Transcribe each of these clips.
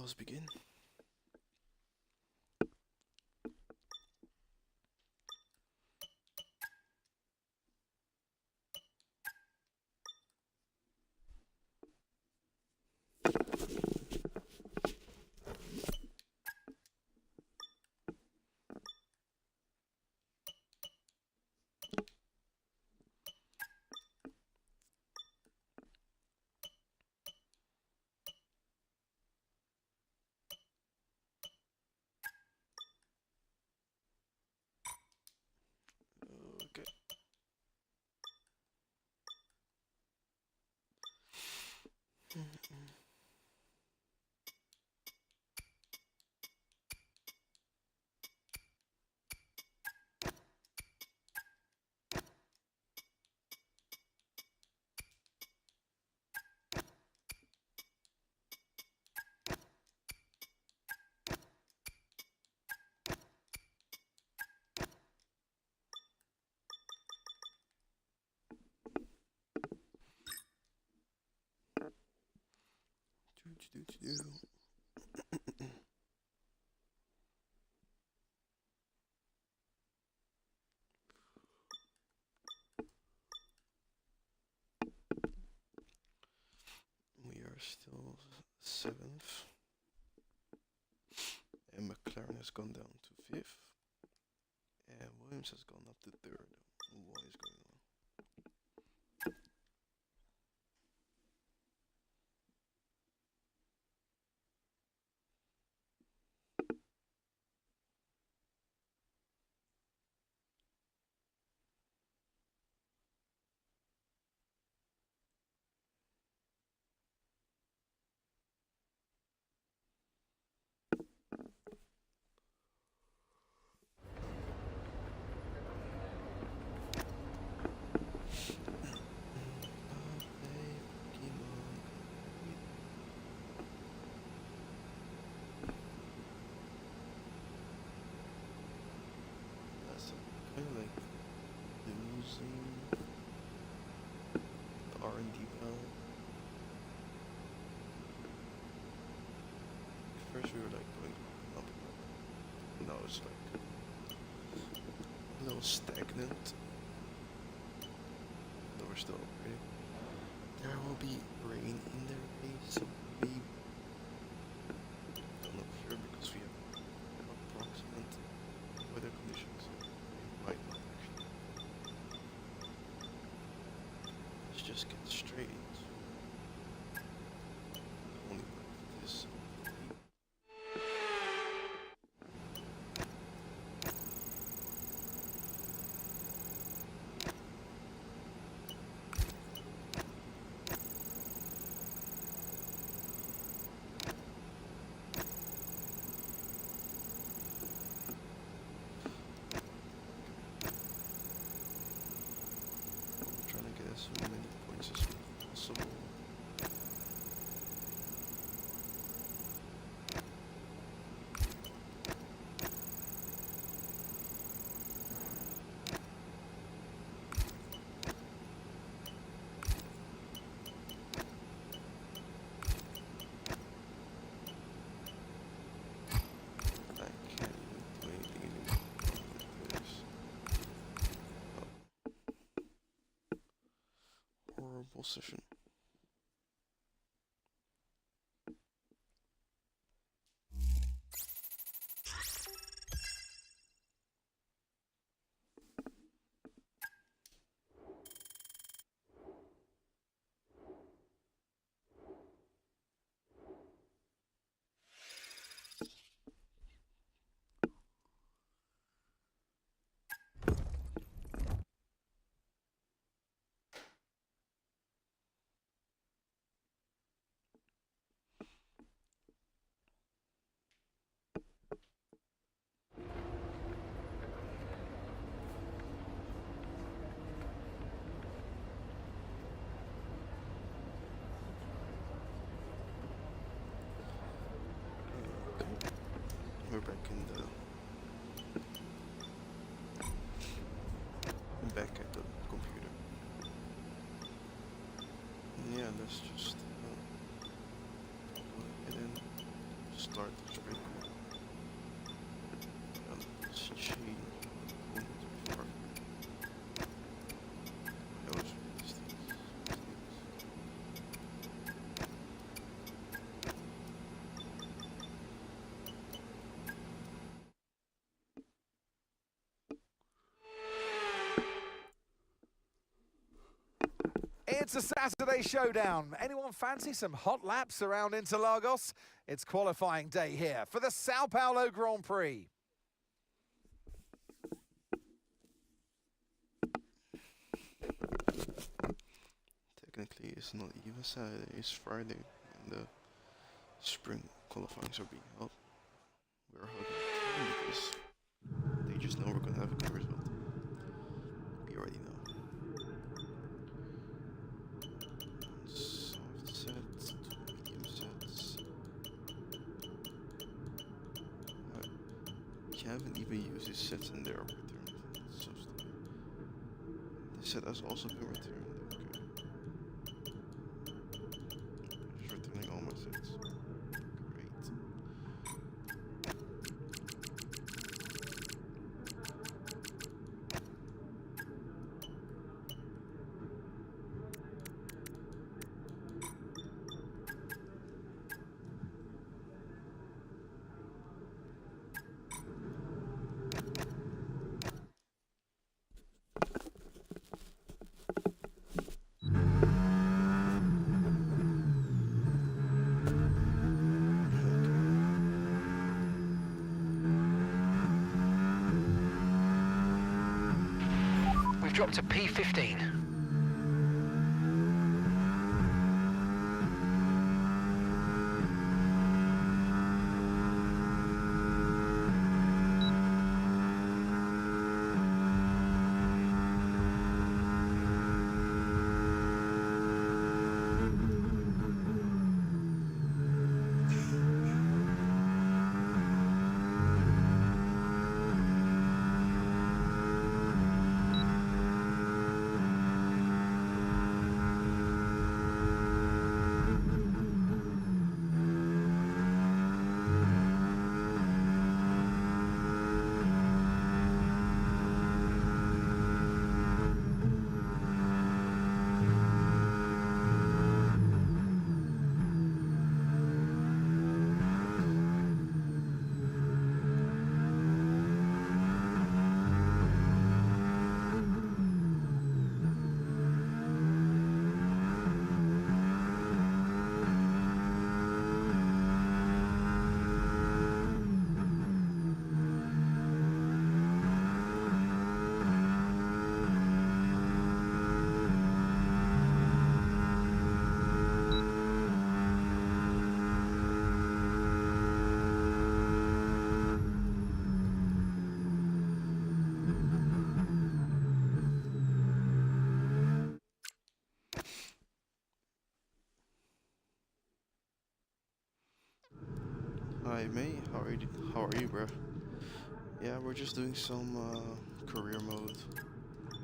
let's begin. Okay. We are still seventh, and McLaren has gone down to fifth, and Williams has gone up to third. What is going on? That's kind of like losing the R&D valve. First we were like going up and up. Now it's like a little stagnant. But we're still upgrading. There will be rain in their base, so we don't know for sure because we have approximate weather conditions. We might not actually. Let's just get straight into the only part of this. I'm trying to get as many points as possible. I can't even do anything anymore with this. Horrible session. Okay. We're back back at the computer. Yeah, let's just go ahead and start. It's pretty cool. This chain before. I always read these things. It's a Saturday showdown. Anyone fancy some hot laps around Interlagos? It's qualifying day here for the Sao Paulo Grand Prix. Technically, it's not even Saturday, it's Friday, and the sprint qualifyings are being held. We're holding time because they just know we're gonna have a good result. We already know. Soft sets, two medium sets. We haven't even used these sets and they're returned. It's so stupid. This set has also been returned. Okay. Just returning all my sets. Great. We've dropped to P15. Hi May, how are you, bro? Yeah, we're just doing some career mode.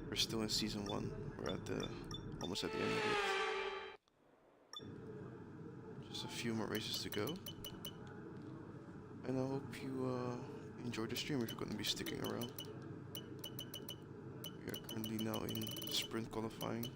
We're still in season 1. We're at the almost at the end of it. Just a few more races to go. And I hope you enjoy the stream if you're gonna be sticking around. We are currently now in sprint qualifying.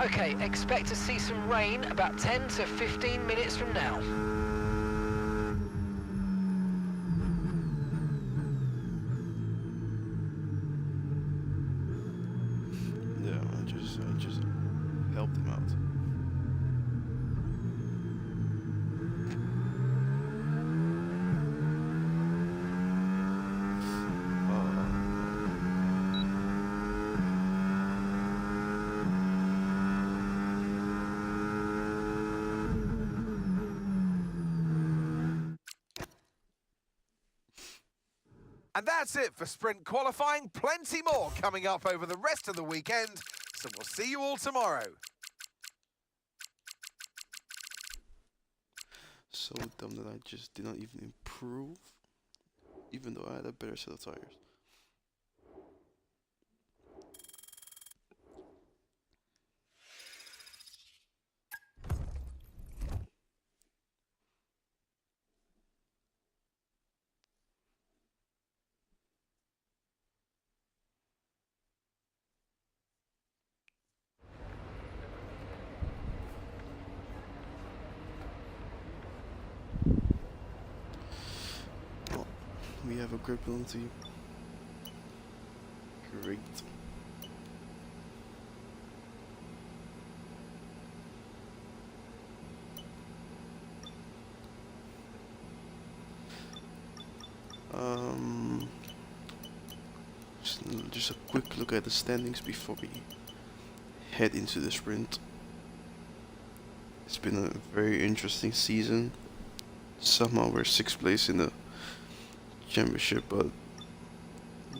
Okay, expect to see some rain about 10 to 15 minutes from now. Yeah, I just helped him out. And that's it for sprint qualifying. Plenty more coming up over the rest of the weekend. So we'll see you all tomorrow. So dumb that I just did not even improve, even though I had a better set of tires. Oh, we have a grip penalty. Great. Um, just a quick look at the standings before we head into the sprint. It's been a very interesting season. Somehow we're 6th place in the championship, but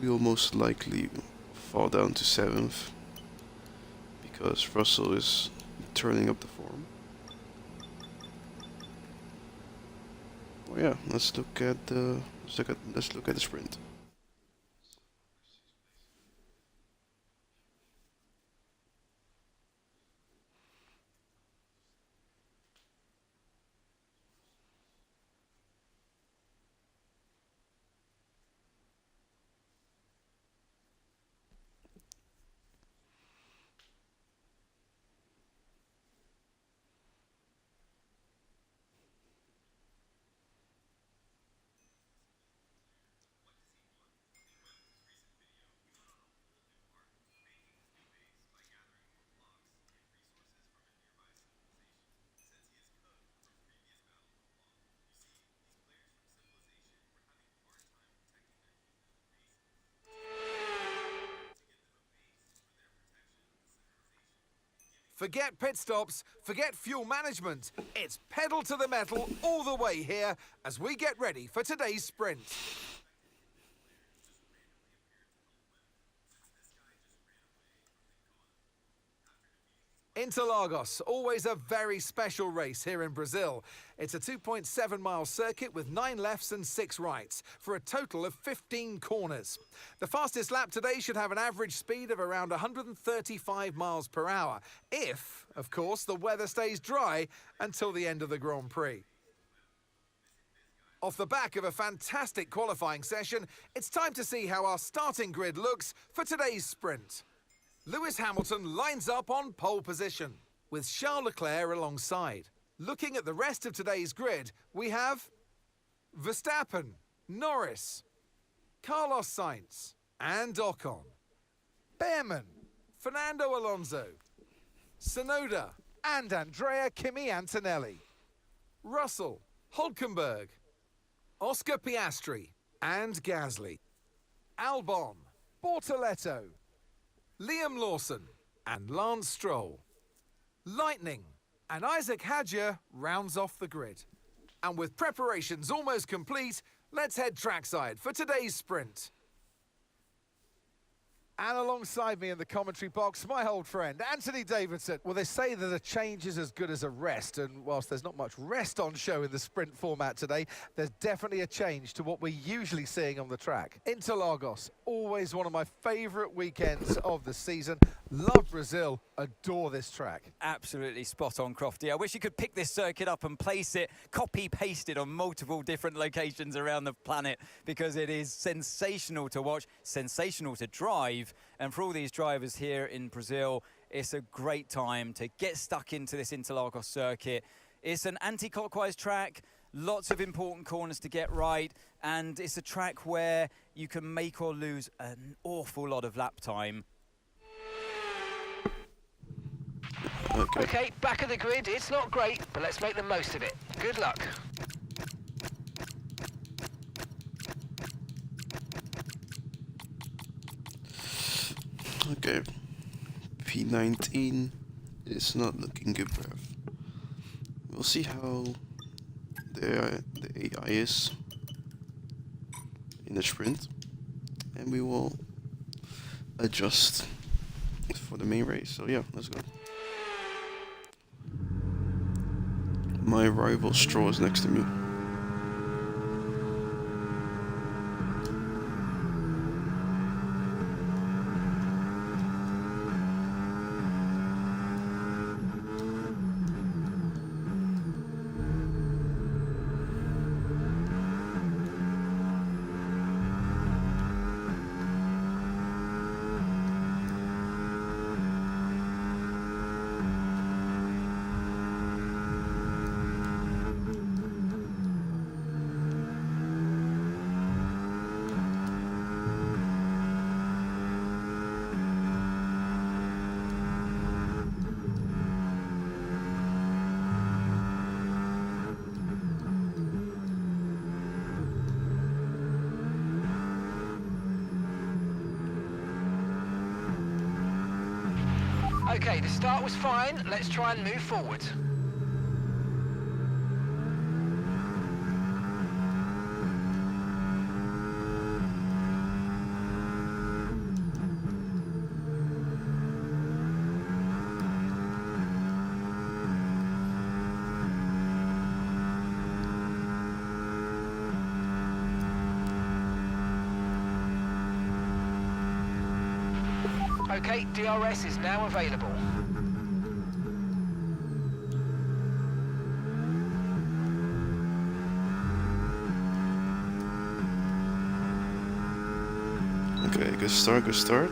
we will most likely fall down to 7th because Russell is turning up the form. Well, yeah, let's look at the sprint. Forget pit stops, forget fuel management. It's pedal to the metal all the way here as we get ready for today's sprint. Interlagos, always a very special race here in Brazil. It's a 2.7-mile circuit with 9 lefts and 6 rights for a total of 15 corners. The fastest lap today should have an average speed of around 135 miles per hour, if, of course, the weather stays dry until the end of the Grand Prix. Off the back of a fantastic qualifying session, it's time to see how our starting grid looks for today's sprint. Lewis Hamilton lines up on pole position, with Charles Leclerc alongside. Looking at the rest of today's grid, we have Verstappen, Norris, Carlos Sainz and Ocon, Behrman, Fernando Alonso, Tsunoda and Andrea Kimi Antonelli, Russell, Hülkenberg, Oscar Piastri and Gasly, Albon, Bortoletto, Liam Lawson and Lance Stroll. Lightning and Isaac Hadjar rounds off the grid. And with preparations almost complete, let's head trackside for today's sprint. And alongside me in the commentary box, my old friend, Anthony Davidson. Well, they say that a change is as good as a rest, and whilst there's not much rest on show in the sprint format today, there's definitely a change to what we're usually seeing on the track. Interlagos, always one of my favourite weekends of the season. Love Brazil, adore this track. Absolutely spot on, Crofty. I wish you could pick this circuit up and place it, copy-paste it on multiple different locations around the planet, because it is sensational to watch, sensational to drive. And for all these drivers here in Brazil, it's a great time to get stuck into this Interlagos circuit. It's an anti-clockwise track, lots of important corners to get right, and it's a track where you can make or lose an awful lot of lap time. Okay, back of the grid. It's not great, but let's make the most of it. Good luck. Okay, P19 is not looking good, bruv. We'll see how the AI is in the sprint, and we will adjust for the main race. So yeah, let's go. My rival Straw is next to me. Okay, the start was fine. Let's try and move forward. Okay, DRS is now available. Okay, good start, good start.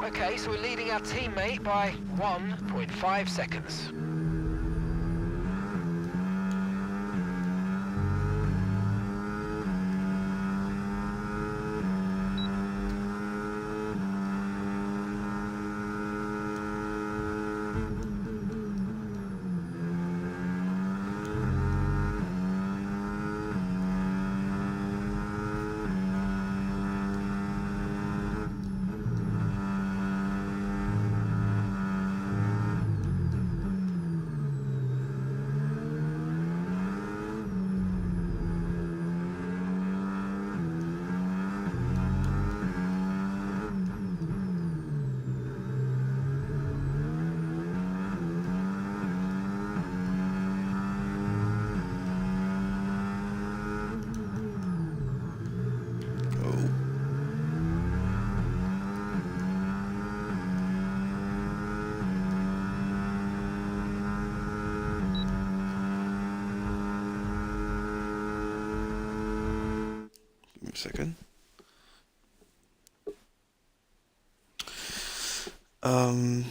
Okay, so we're leading our teammate by 1.5 seconds. a second.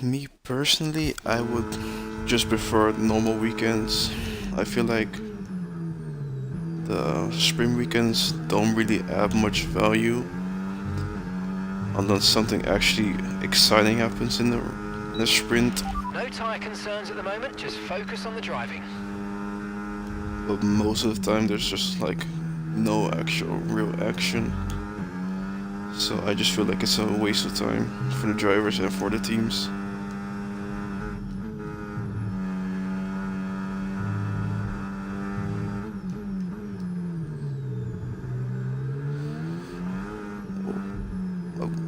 Me personally, I would just prefer normal weekends. I feel like the sprint weekends don't really add much value unless something actually exciting happens in the sprint. No tyre concerns at the moment, just focus on the driving. But most of the time, there's just like no actual real action. So I just feel like it's a waste of time for the drivers and for the teams.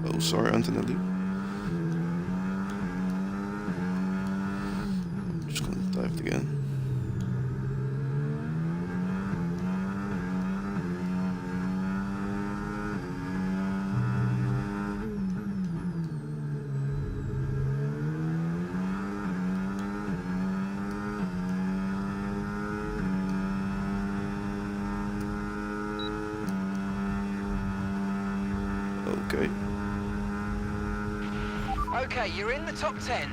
Oh, sorry, Antonelli. I'm just gonna dive again. Okay. Okay, you're in the top 10.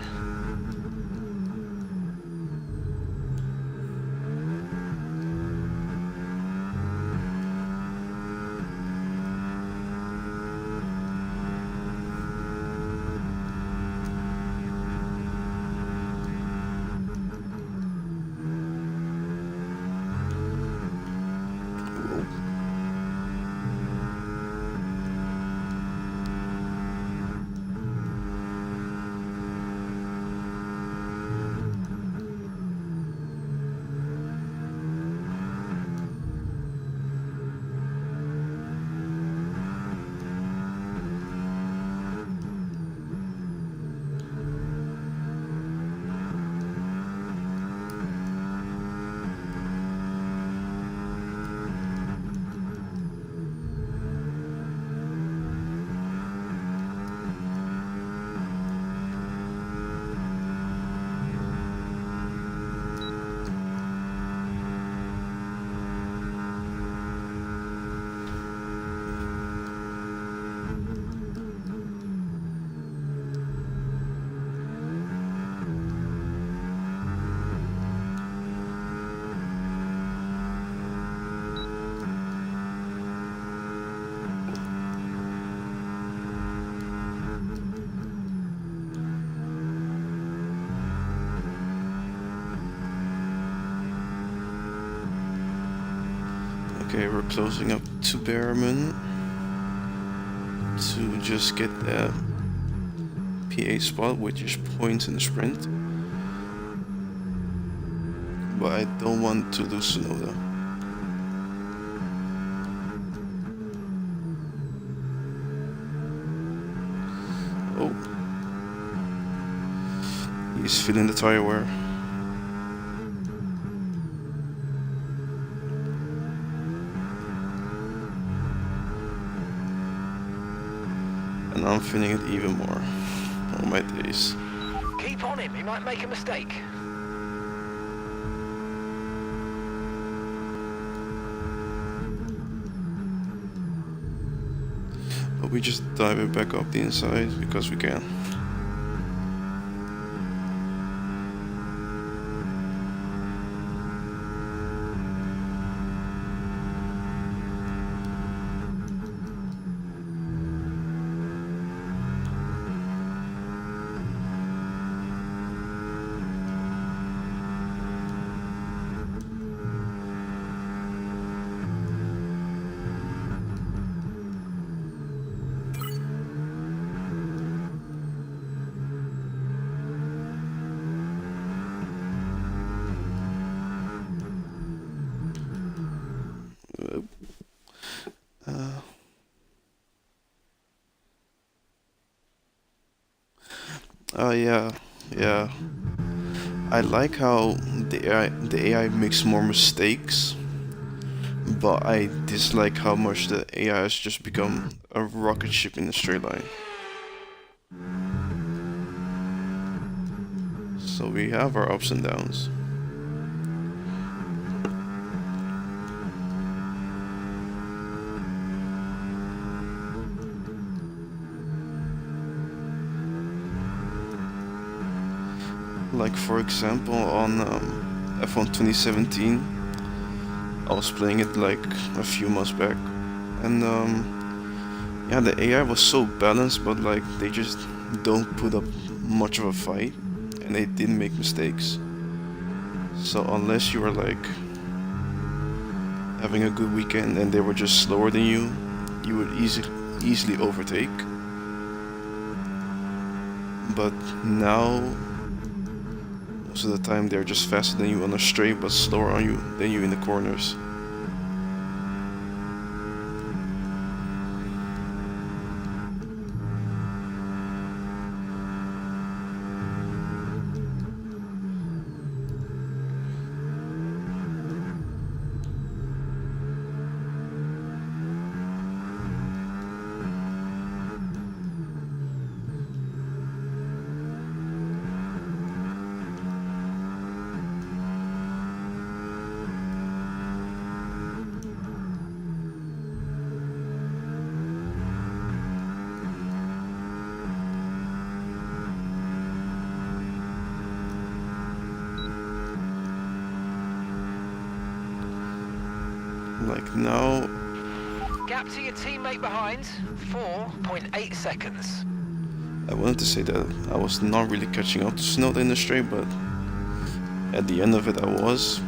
Whoa. Okay, we're closing up to Behrman to just get the PA spot, which is points in the sprint. But I don't want to lose Sonoda. Oh. He's feeling the tire wear. And I'm feeling it even more on my days. Keep on him, he might make a mistake. But we just dive it back up the inside because we can. Yeah, yeah. I like how the AI makes more mistakes, but I dislike how much the AI has just become a rocket ship in a straight line. So we have our ups and downs. Like for example, on F1 2017, I was playing it like a few months back, and yeah, the AI was so balanced, but like they just don't put up much of a fight, and they didn't make mistakes. So unless you were like having a good weekend and they were just slower than you would easily overtake. But now, most of the time, they're just faster than you on the straight, but slower on you than you in the corners. Like now, Gap to your teammate behind, 4.8 seconds. I wanted to say that I was not really catching up to Snowden in the straight, but at the end of it, I was.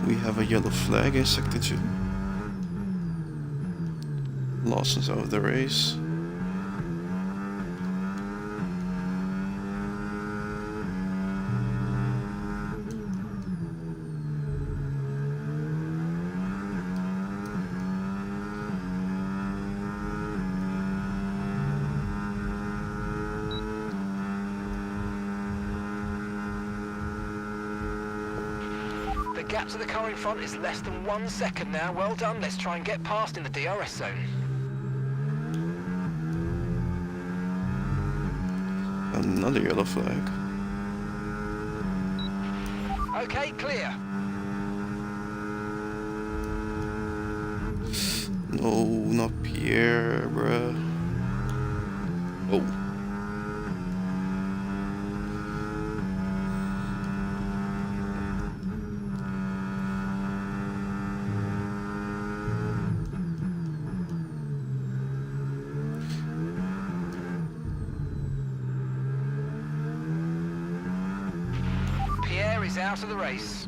We have a yellow flag in sector 2. Lawson's out of the race. The gap to the car in front is less than 1 second now. Well done. Let's try and get past in the DRS zone. Another yellow flag. Okay, clear. No, not Pierre, bruh. Oh. Pierre is out of the race.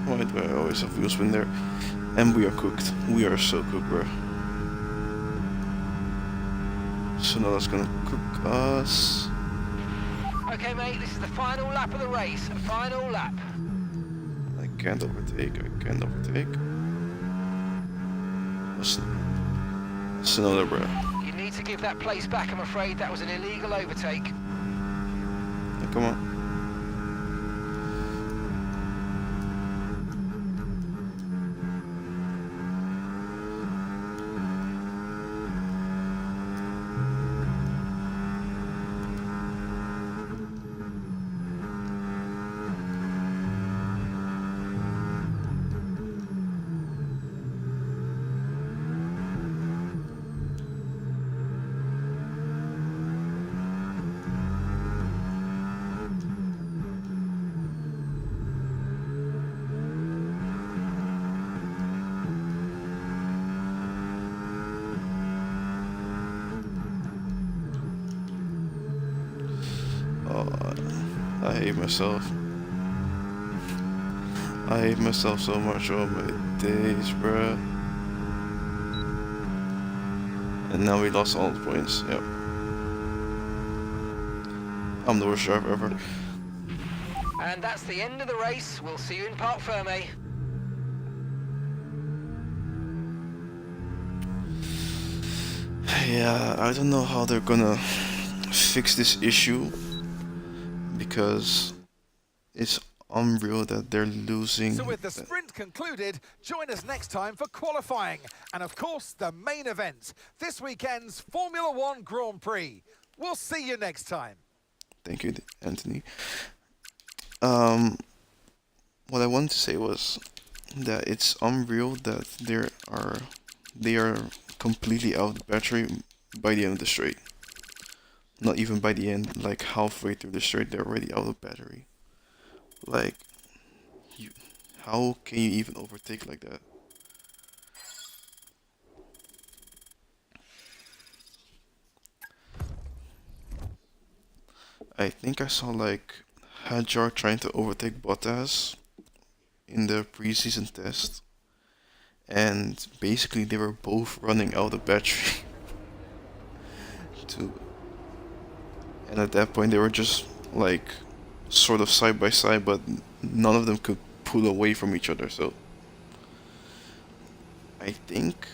Why do I always have wheel spin there? And we are cooked. We are so cooked, bro. So now that's gonna cook us. Okay, mate, this is the final lap of the race. Final lap. I can't overtake. I can't overtake. That's another, bro. You need to give that place back, I'm afraid. That was an illegal overtake. Yeah, come on. Oh, I hate myself. I hate myself so much. Oh my days, bruh. And now we lost all the points. Yep. I'm the worst driver ever. And that's the end of the race. We'll see you in Parc Ferme. Yeah, I don't know how they're gonna fix this issue because it's unreal that they're losing. So with the sprint concluded, join us next time for qualifying. And of course, the main event, this weekend's Formula One Grand Prix. We'll see you next time. Thank you, Anthony. What I wanted to say was that it's unreal that they are completely out of the battery by the end of the straight. Not even by the end, like halfway through the straight, they're already out of battery. Like, how can you even overtake like that? I think I saw like Hadjar trying to overtake Bottas in the preseason test, and basically they were both running out of battery. to, and at that point they were just like sort of side by side, but none of them could pull away from each other. So I think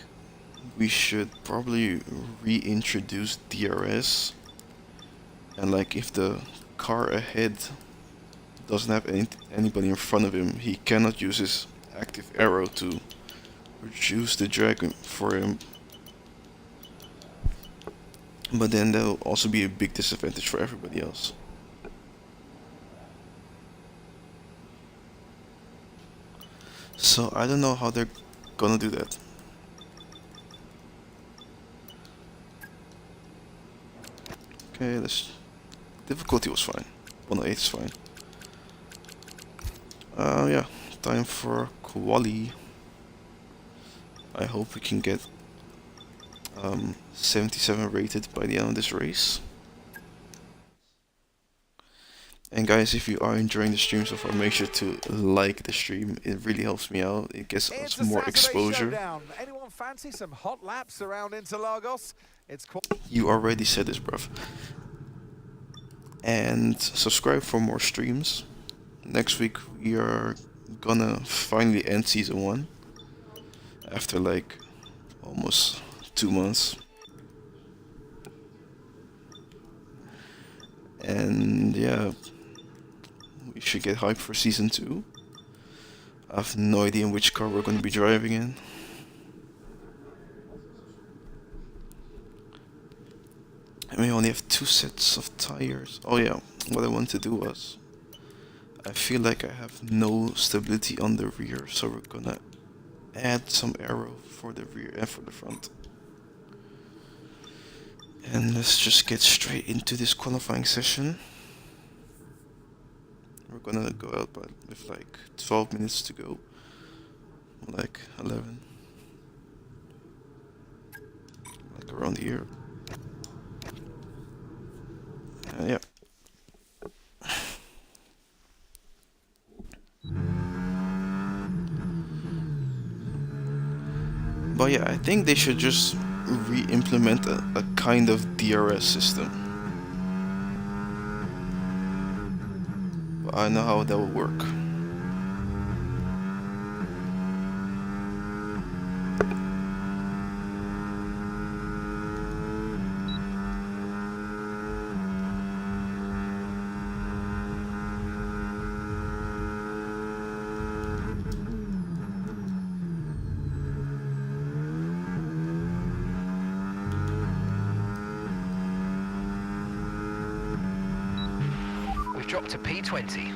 we should probably reintroduce DRS, and like if the car ahead doesn't have anybody in front of him, he cannot use his active arrow to reduce the drag for him. But then that will also be a big disadvantage for everybody else. So I don't know how they're gonna do that. Okay, this difficulty was fine. 108 is fine. Yeah, time for quali. I hope we can get 77 rated by the end of this race. And guys, if you are enjoying the stream so far, make sure to like the stream. It really helps me out. It gets us more exposure. Anyone fancy some hot laps around Interlagos? It's You already said this, bruv. And subscribe for more streams. Next week we are gonna finally end season 1 after like almost 2 months. And yeah, we should get hyped for season 2. I have no idea in which car we're gonna be driving in. And we only have 2 sets of tires. Oh yeah, what I want to do was, I feel like I have no stability on the rear, so we're gonna add some aero for the rear and for the front. And let's just get straight into this qualifying session. We're gonna go out with like 12 minutes to go, like 11, like around here. Yeah. But yeah, I think they should just re-implement a kind of DRS system. But I know how that will work. We've dropped to P20.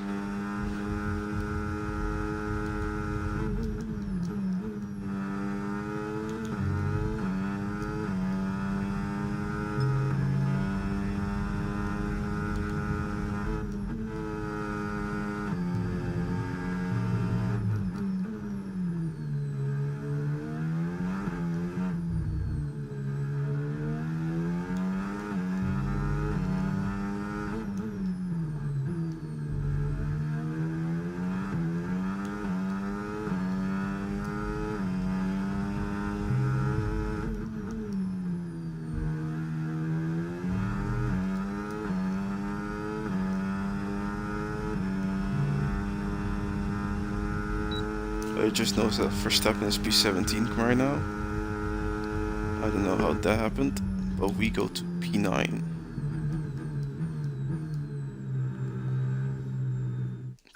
I just noticed that Verstappen is P17 right now. I don't know how that happened, but we go to P9.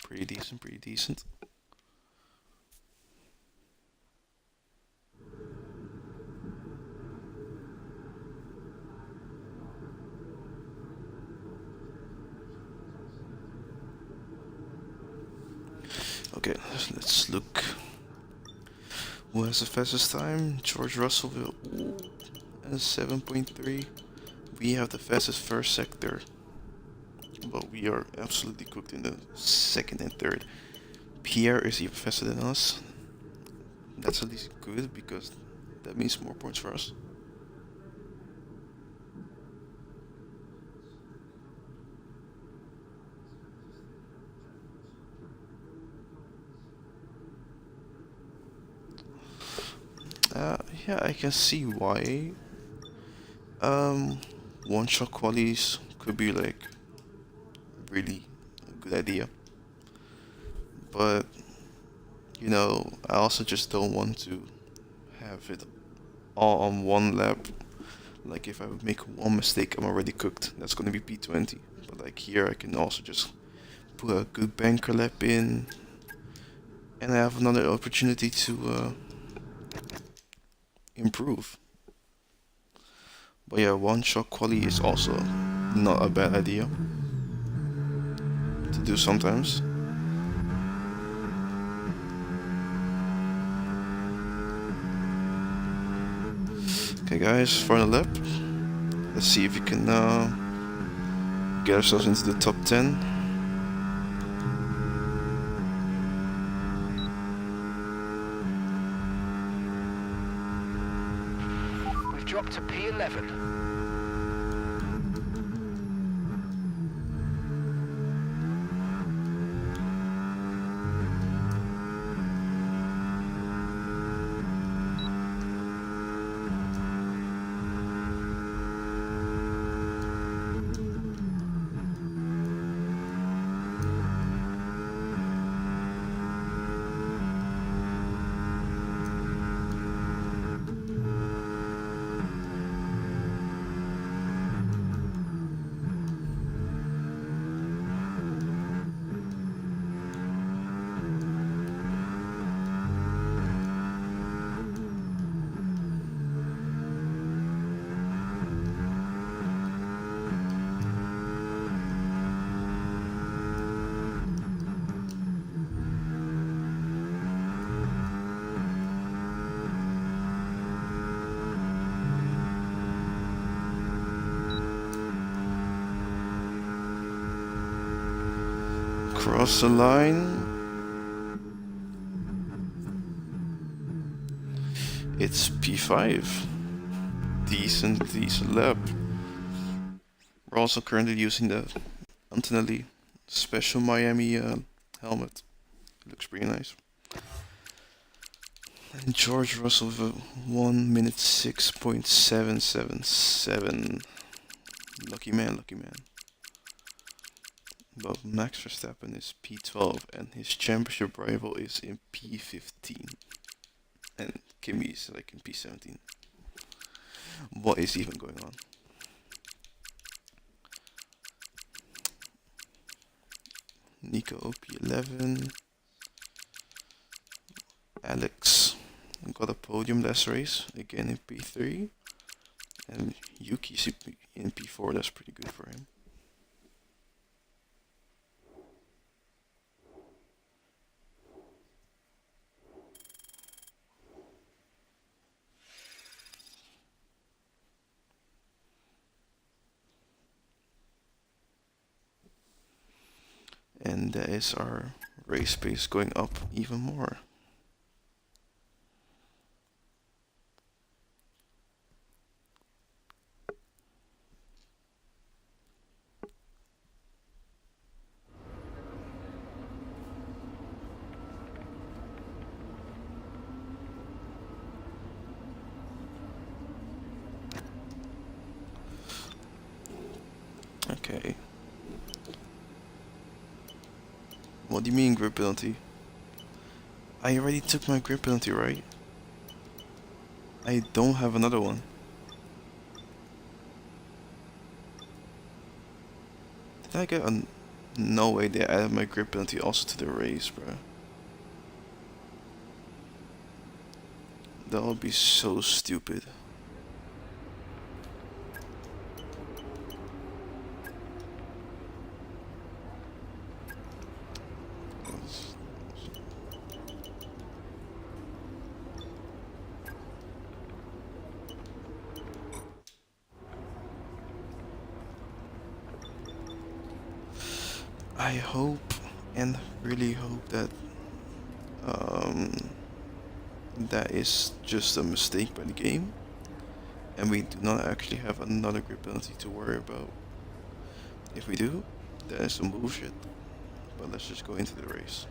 Pretty decent, pretty decent. Okay, let's look. Who has the fastest time? George Russell has 7.3. We have the fastest first sector, but we are absolutely cooked in the second and third. Pierre is even faster than us. That's at least good because that means more points for us. Yeah, I can see why. One shot qualies could be like really a good idea, but you know, I also just don't want to have it all on one lap. Like if I would make one mistake, I'm already cooked. That's gonna be P20. But like here, I can also just put a good banker lap in, and I have another opportunity to improve. But yeah, one shot quali is also not a bad idea to do sometimes. Okay guys, final lap. Let's see if we can get ourselves into the top 10. We've dropped to P11. Cross the line. It's P5. Decent lap. We're also currently using the Antonelli special Miami helmet. Looks pretty nice. And George Russell with a 1 minute 6.777. Lucky man, lucky man. But Max Verstappen is P12 and his championship rival is in P15. And Kimi is like in P17. What is even going on? Nico P11. Alex got a podium last race, again in P3. And Yuki's in P4, that's pretty good for him. And that is our race pace going up even more. Okay. What do you mean grid penalty? I already took my grip penalty, right? I don't have another one. Did I get a... No way they added my grip penalty also to the race, bro. That would be so stupid. I hope and really hope that that is just a mistake by the game and we do not actually have another grip penalty to worry about. If we do, that is some bullshit. But let's just go into the race.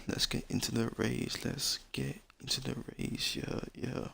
Let's get into the race. Let's get into the race. Yeah, yeah.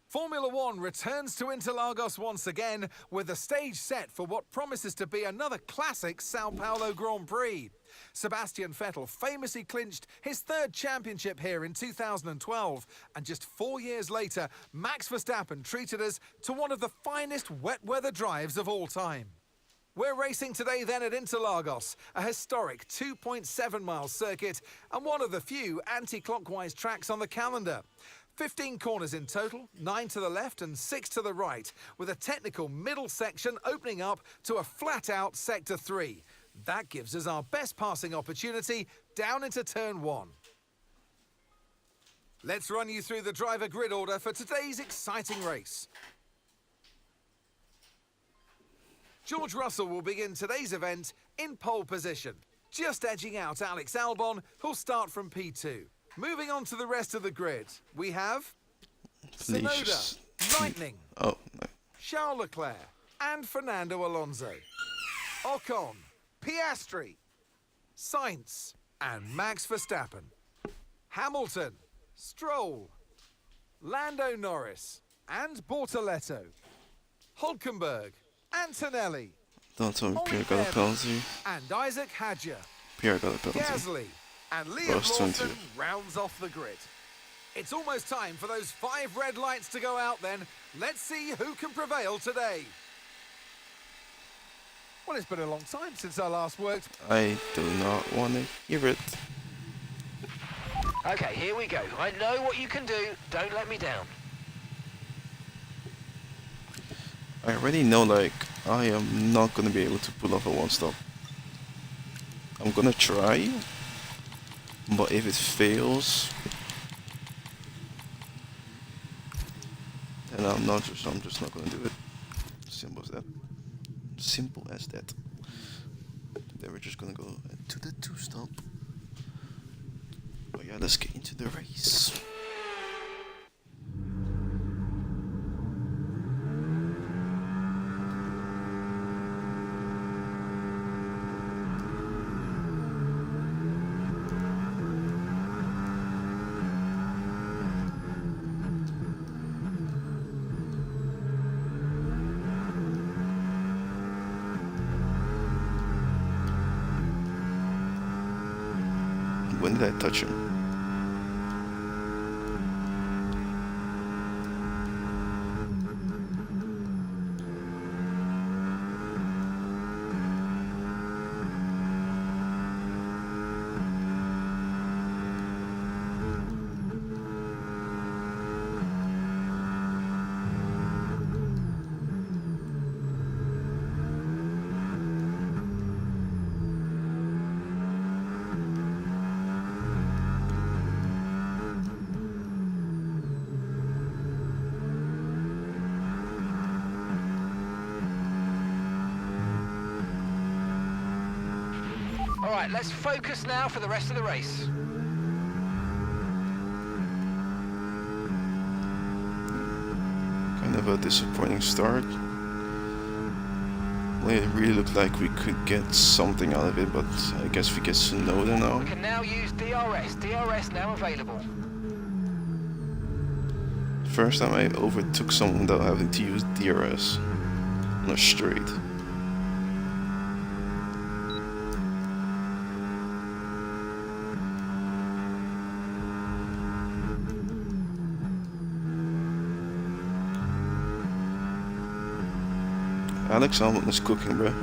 Formula One returns to Interlagos once again with the stage set for what promises to be another classic Sao Paulo Grand Prix. Sebastian Vettel famously clinched his third championship here in 2012, and just 4 years later, Max Verstappen treated us to one of the finest wet weather drives of all time. We're racing today then at Interlagos, a historic 2.7-mile circuit and one of the few anti-clockwise tracks on the calendar. 15 corners in total, 9 to the left and 6 to the right, with a technical middle section opening up to a flat-out Sector 3. That gives us our best passing opportunity down into Turn 1. Let's run you through the driver grid order for today's exciting race. George Russell will begin today's event in pole position, just edging out Alex Albon, who'll start from P2. Moving on to the rest of the grid, we have Tsunoda, Lightning, Charles Leclerc, and Fernando Alonso. Ocon, Piastri, Sainz, and Max Verstappen. Hamilton, Stroll, Lando Norris, and Bortoletto. Hulkenberg, Antonelli, Don't tell me Pierre got a penalty. and Isaac Hadjar. Pierre got a penalty. Gasly and Liam Lawson rounds off the grid. It's almost time for those 5 red lights to go out then. Let's see who can prevail today. Well, it's been a long time since I last worked. I do not want to hear it. Okay, here we go. I know what you can do. Don't let me down. I already know, like, I am not gonna be able to pull off a one-stop. I'm gonna try, but if it fails, then I'm just not gonna do it. Simple as that. Simple as that. Then we're just gonna go to the 2-stop. But yeah, let's get into the race. When did I touch him? Right, let's focus now for the rest of the race. Kind of a disappointing start. Well, it really looked like we could get something out of it, but I guess we get Snowden now. We can now use DRS. DRS now available. First time I overtook someone without having to use DRS on a straight. Alex Almond is cooking, bruh.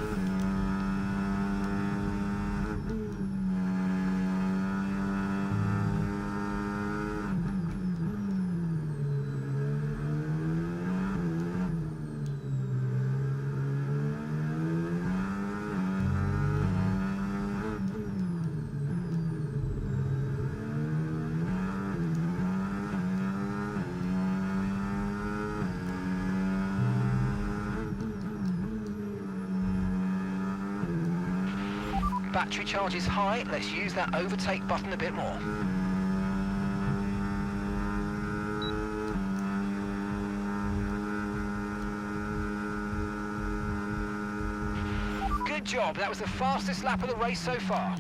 Battery charge is high. Let's use that overtake button a bit more. Good job. That was the fastest lap of the race so far.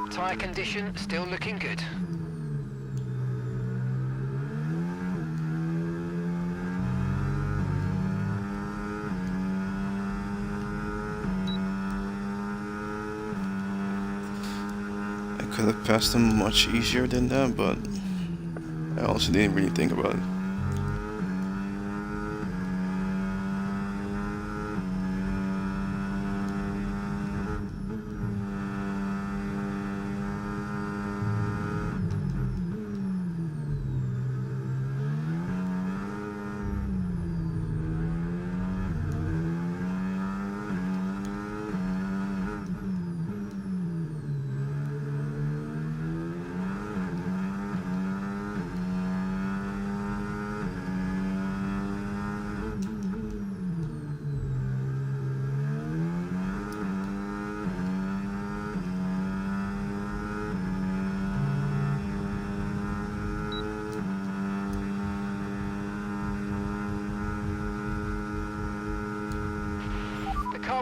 Tyre condition still looking good. I could have passed him much easier than that, but I also didn't really think about it.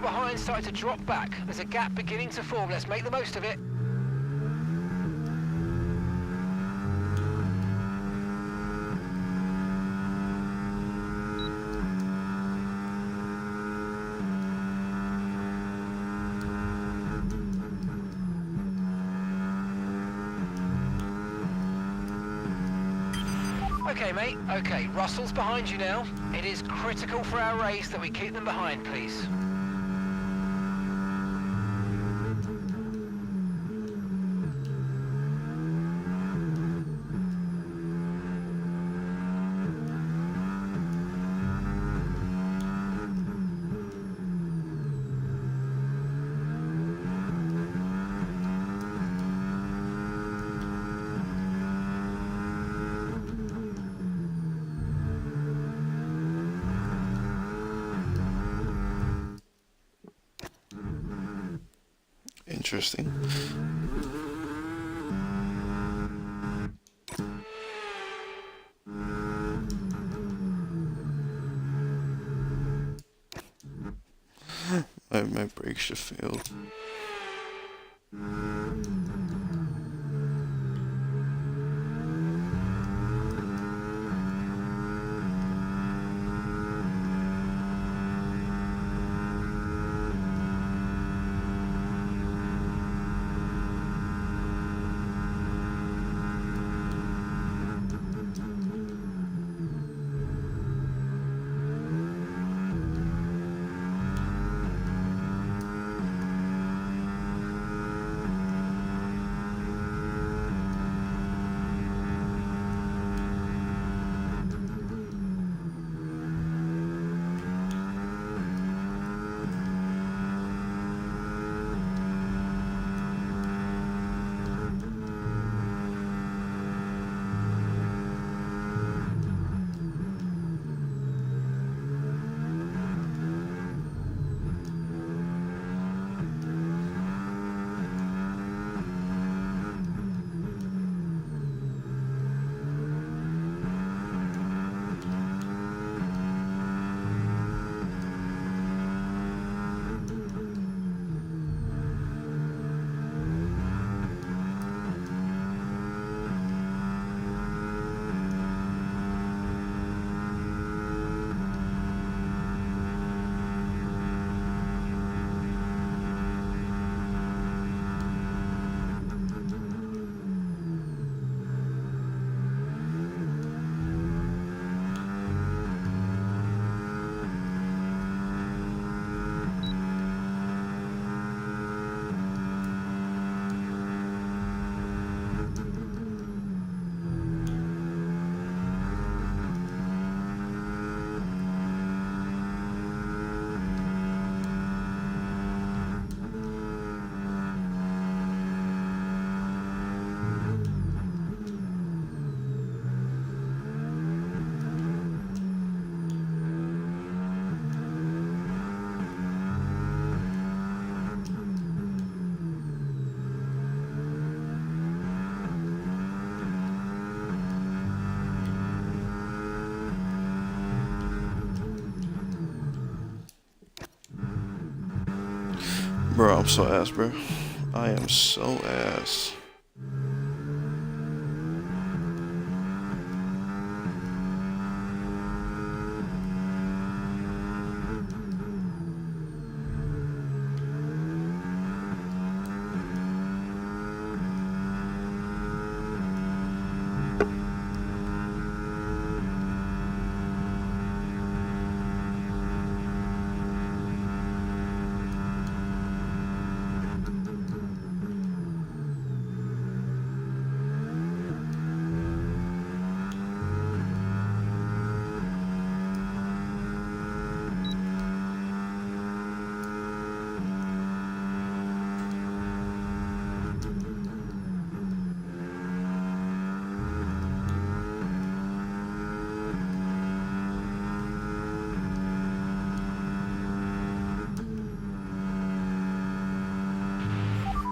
car behind started to drop back. There's a gap beginning to form. Let's make the most of it. Okay, mate. Okay, Russell's behind you now. It is critical for our race that we keep them behind, please. Interesting. My brakes just failed. Bro, I'm so ass, bro. I am so ass.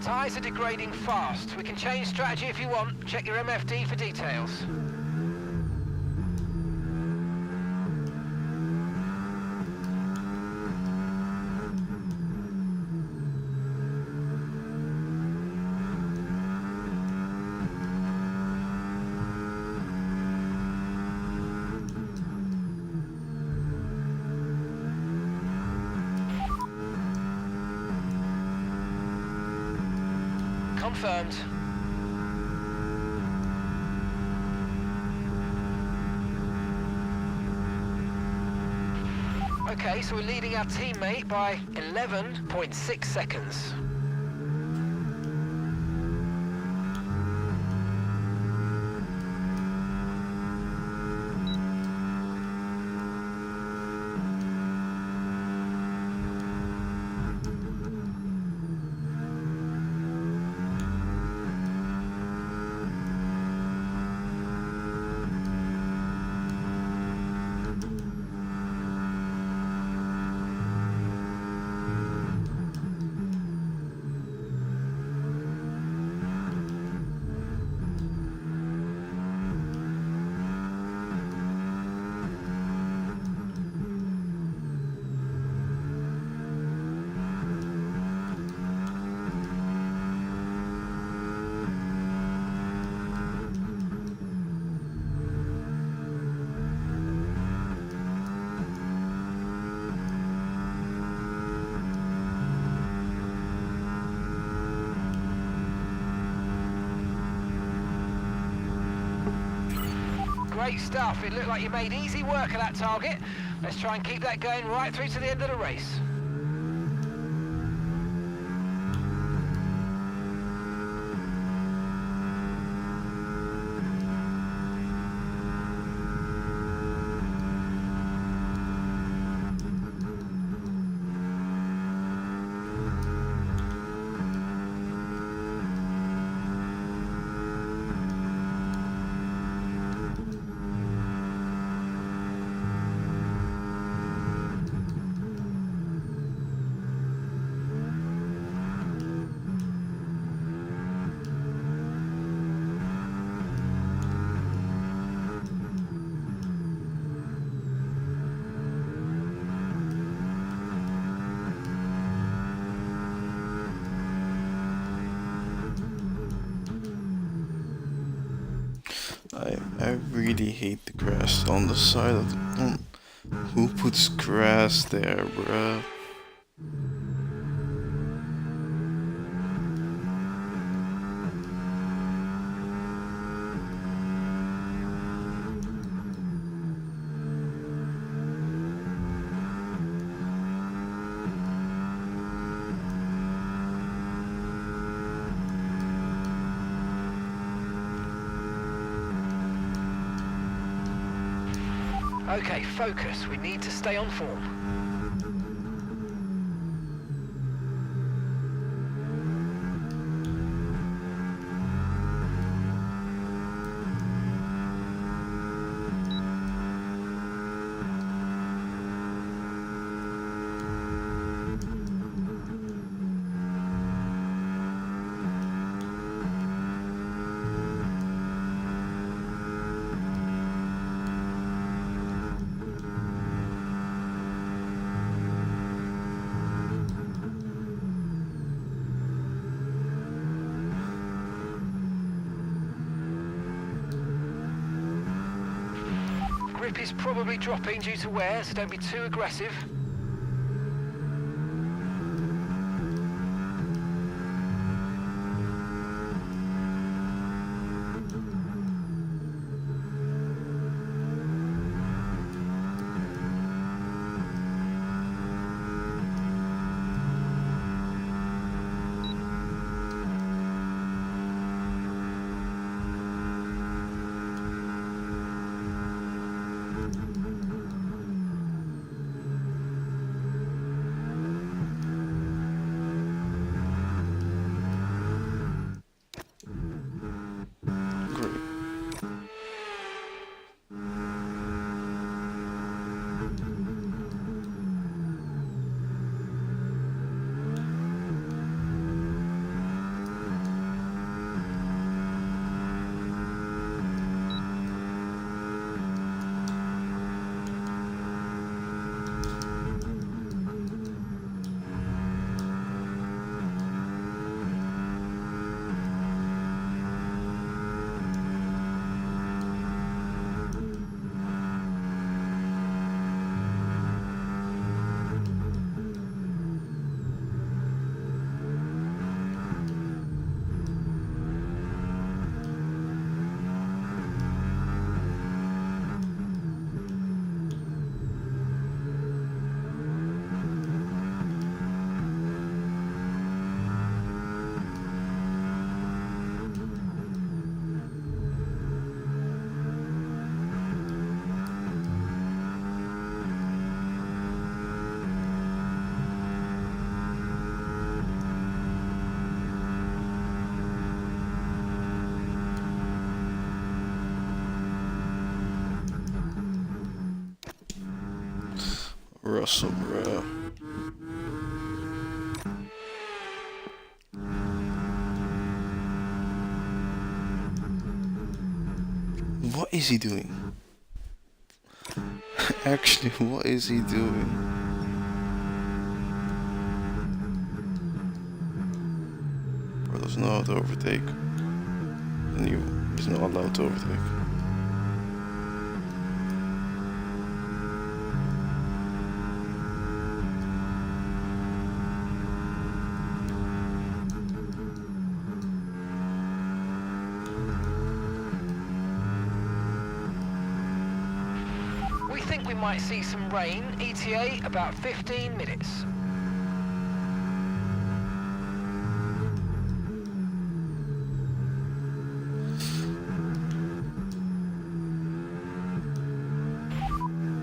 Tyres are degrading fast. We can change strategy if you want. Check your MFD for details. Confirmed. Okay, so we're leading our teammate by 11.6 seconds. Great stuff. It looked like you made easy work of that target. Let's try and keep that going right through to the end of the race. I really hate the grass on the side of the. Who puts grass there, bruh? Okay, focus. We need to stay on form. Grip is probably dropping due to wear, so don't be too aggressive. Russell, bruh. What is he doing? Actually, what is he doing? Bro doesn't know how to overtake. And he's not allowed to overtake. We think we might see some rain, ETA about 15 minutes.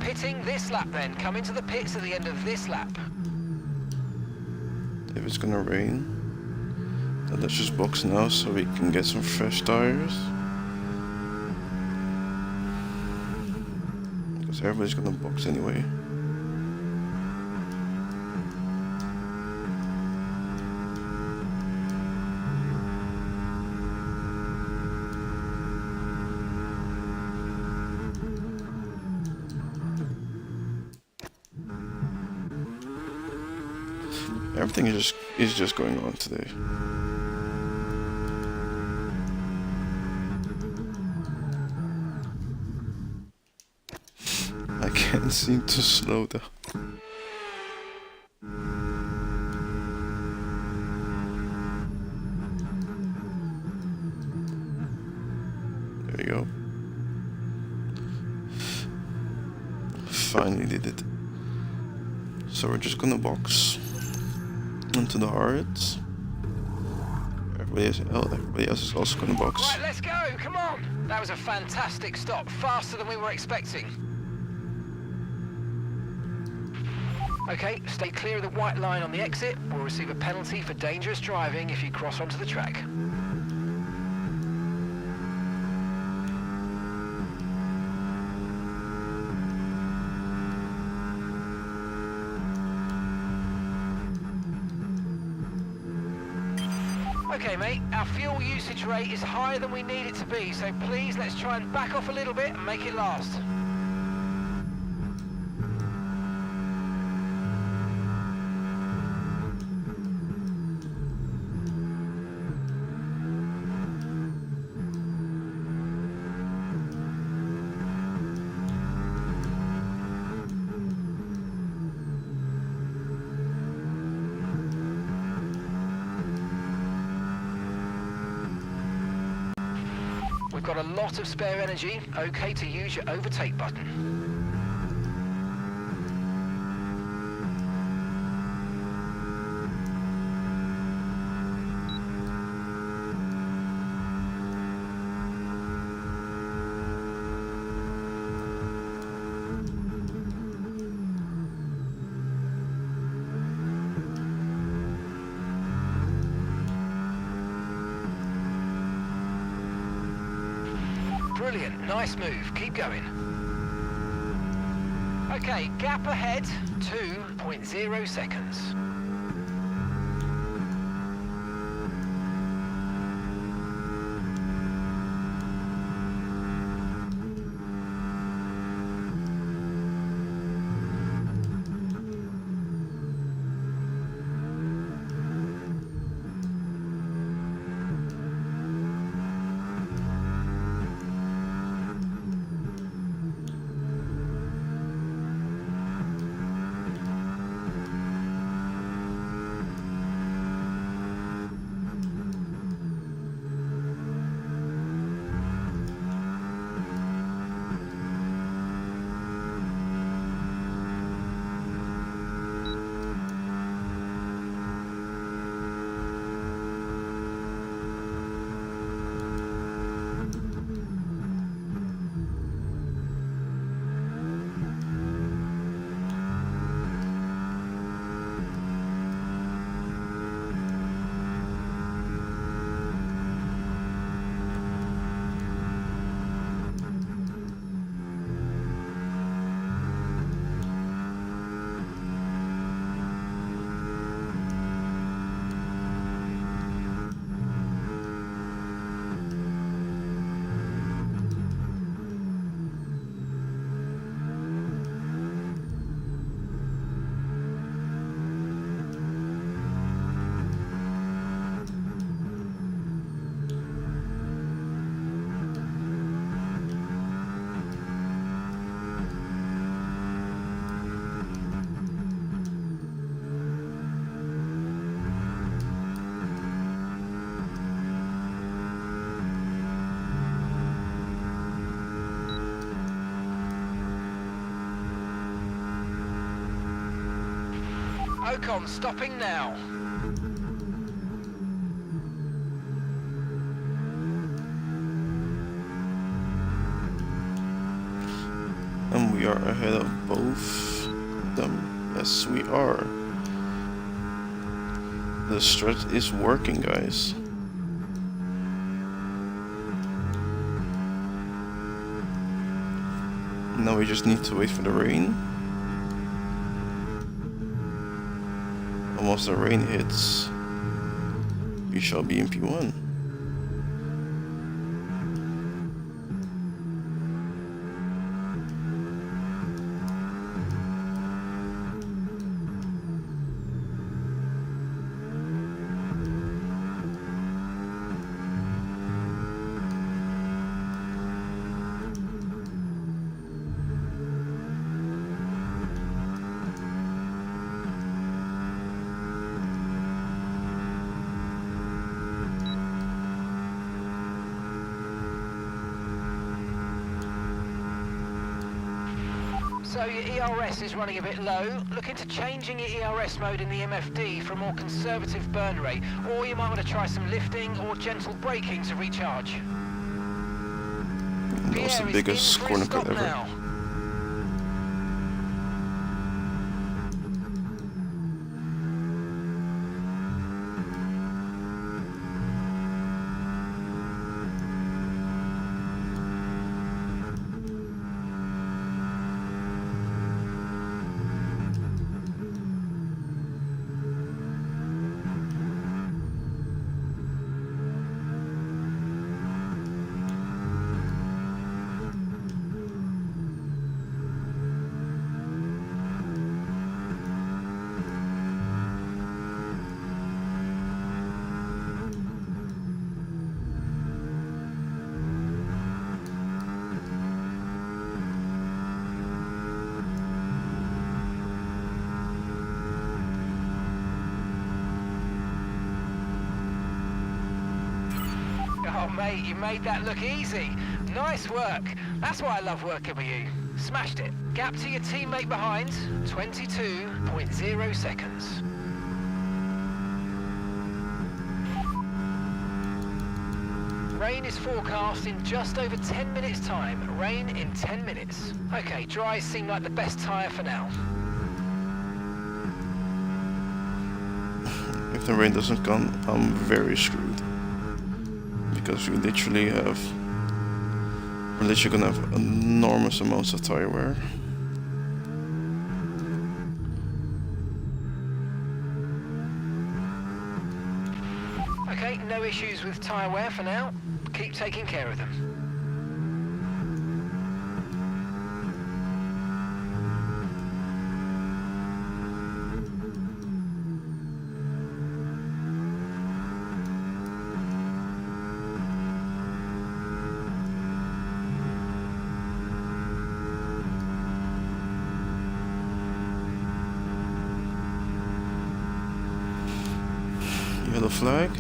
Pitting this lap then. Come into the pits at the end of this lap. If it's gonna rain, then let's just box now so we can get some fresh tires. Because everybody's gonna box anyway. Everything is just going on today. I can't seem to slow down. There you go. Finally did it. So we're just gonna box into the hearts. Everybody else is also gonna box. Right, let's go. Come on. That was a fantastic stop. Faster than we were expecting. Okay, stay clear of the white line on the exit. We'll receive a penalty for dangerous driving if you cross onto the track. Okay, mate, our fuel usage rate is higher than we need it to be, so please let's try and back off a little bit and make it last. We've got a lot of spare energy, okay to use your overtake button. Brilliant, nice move, keep going. Okay, gap ahead, 2.0 seconds. Ocon stopping now. And we are ahead of both of them. Yes, we are. The strat is working, guys. Now we just need to wait for the rain. And once the rain hits, we shall be in P1. So your ERS is running a bit low. Look into changing your ERS mode in the MFD for a more conservative burn rate, or you might want to try some lifting or gentle braking to recharge. That was the Pierre is biggest in for corner his cut stop ever. now. Oh mate, you made that look easy. Nice work. That's why I love working with you. Smashed it. Gap to your teammate behind, 22.0 seconds. Rain is forecast in just over 10 minutes time. Rain in 10 minutes. Okay, dries seem like the best tyre for now. If the rain doesn't come, I'm very screwed. Because we're literally gonna have enormous amounts of tire wear. Okay, no issues with tyre wear for now. Keep taking care of them. Yellow flag.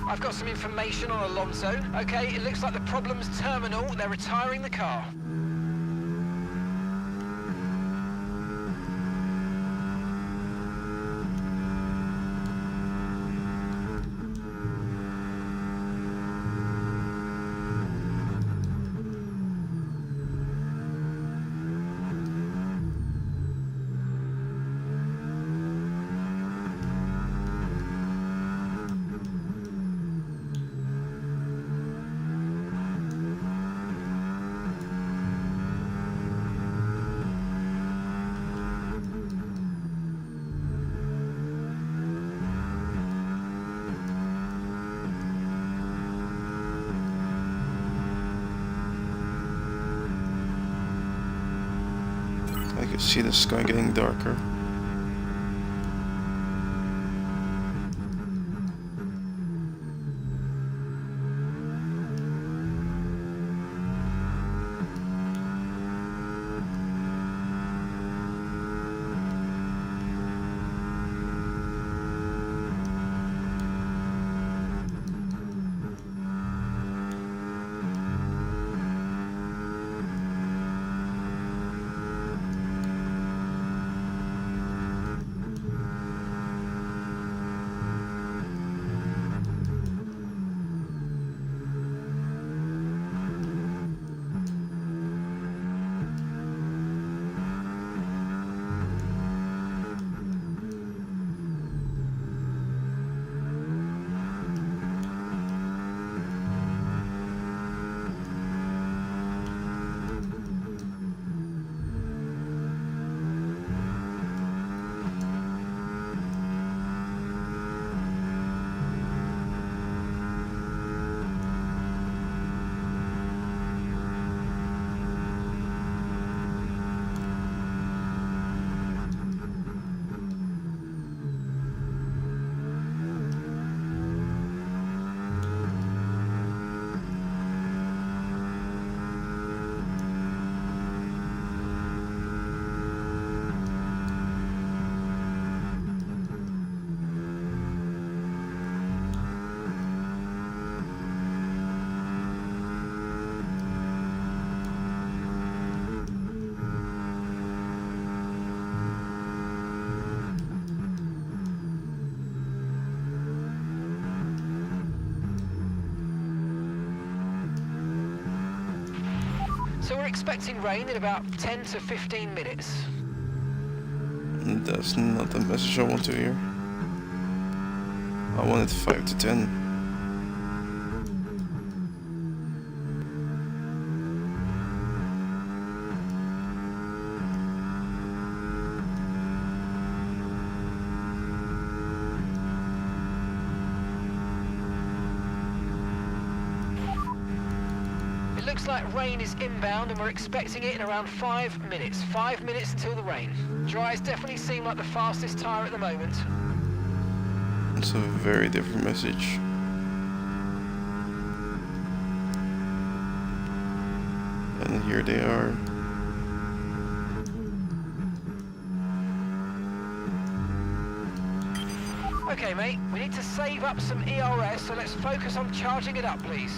I've got some information on Alonso. Okay, it looks like the problem's terminal. They're retiring the car. I can see the sky getting darker. So we're expecting rain in about 10 to 15 minutes. That's not the message I want to hear. I wanted 5 to 10. It looks like rain is inbound and we're expecting it in around 5 minutes. 5 minutes until the rain. Dries definitely seem like the fastest tyre at the moment. It's a very different message. And here they are. Okay, mate, we need to save up some ERS, so let's focus on charging it up, please.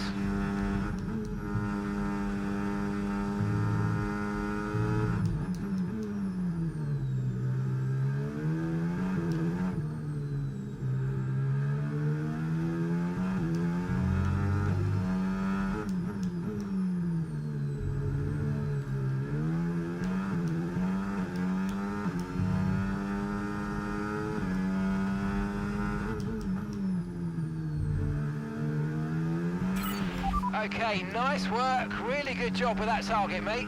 Okay, nice work. Really good job with that target, mate.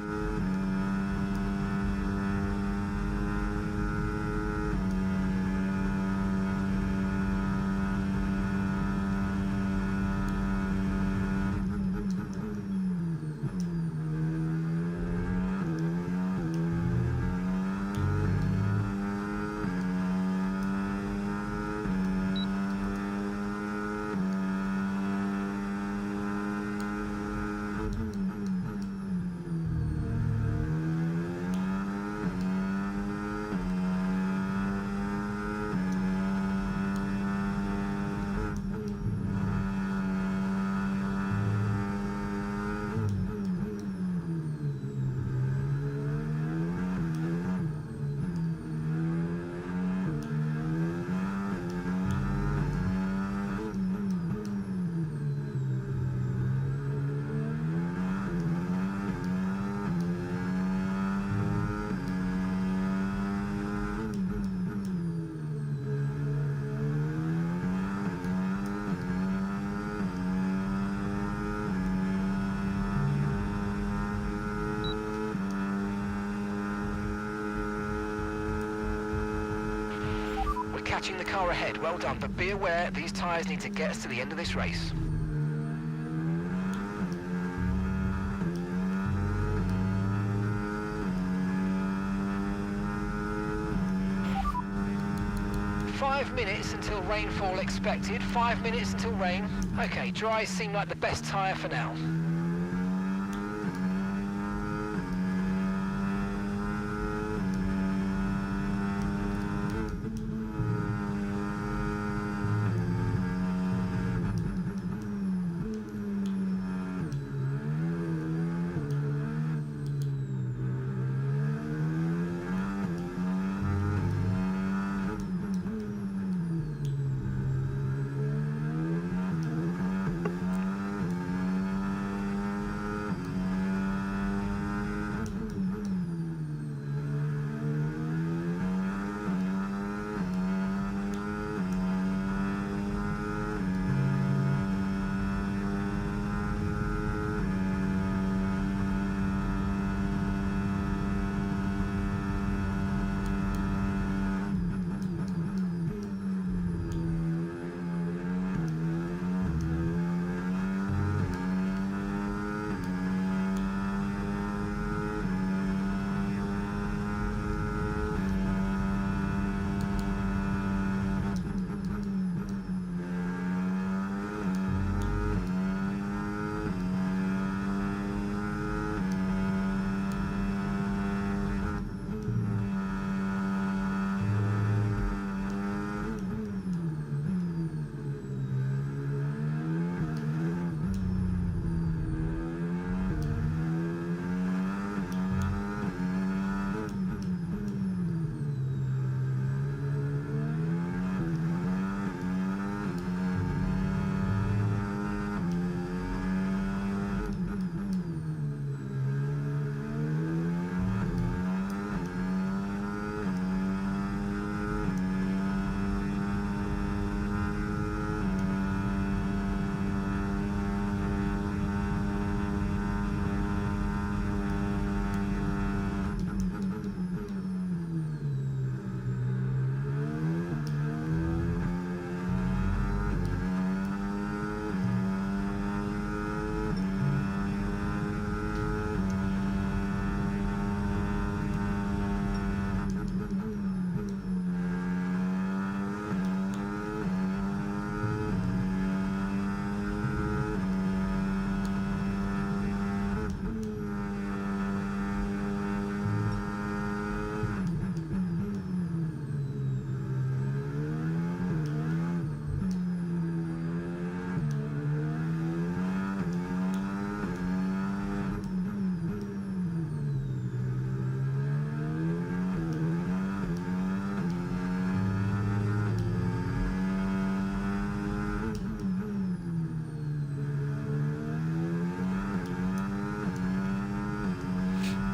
Catching the car ahead, well done, but be aware these tyres need to get us to the end of this race. Five minutes until rainfall expected, 5 minutes until rain. Okay, dries seem like the best tyre for now.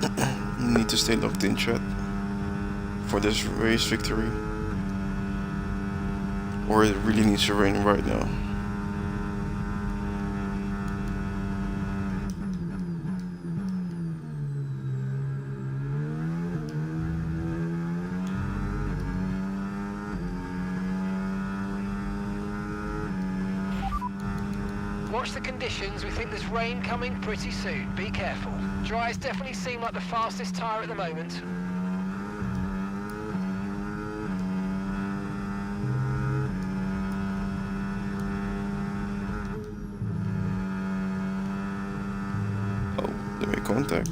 You need to stay locked in, chat, for this race victory. Or it really needs to rain right now. Watch the conditions. We think there's rain coming pretty soon. Be careful. Dries definitely seem like the fastest tyre at the moment. Oh, they make contact.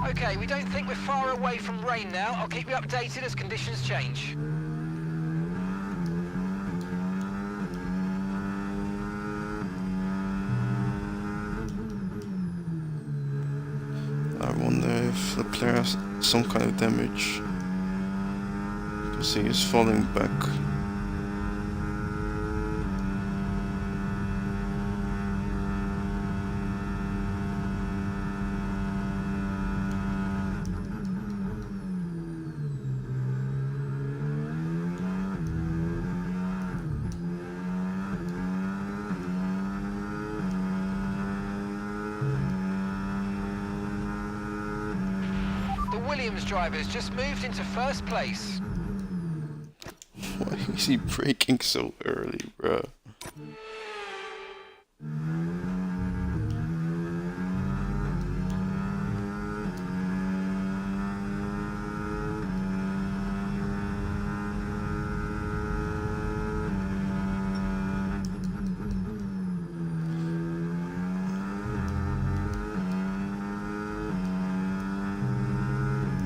Okay, we don't think we're far away from rain now. I'll keep you updated as conditions change. I wonder if the player has some kind of damage. Because he is falling back. The Williams drivers just moved into first place. Why is he braking so early, bruh?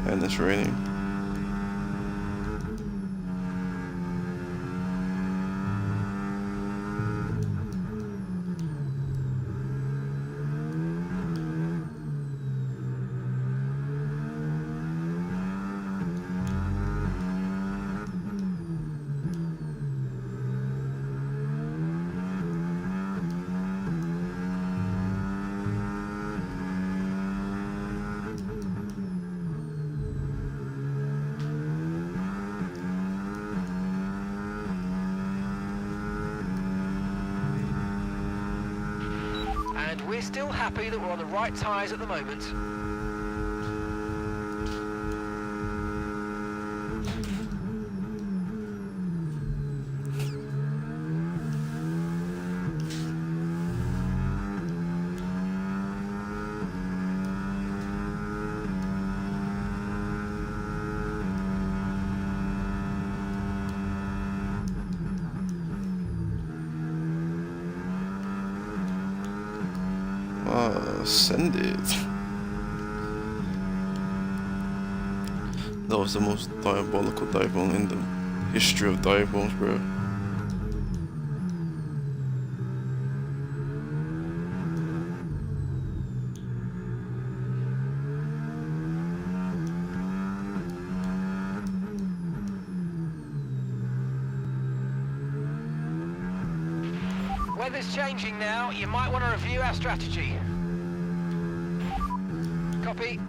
And it's raining. And we're still happy that we're on the right tyres at the moment. Send it. That was the most diabolical dive bomb in the history of dive bombs, bro. Weather's changing now. You might want to review our strategy. Copy.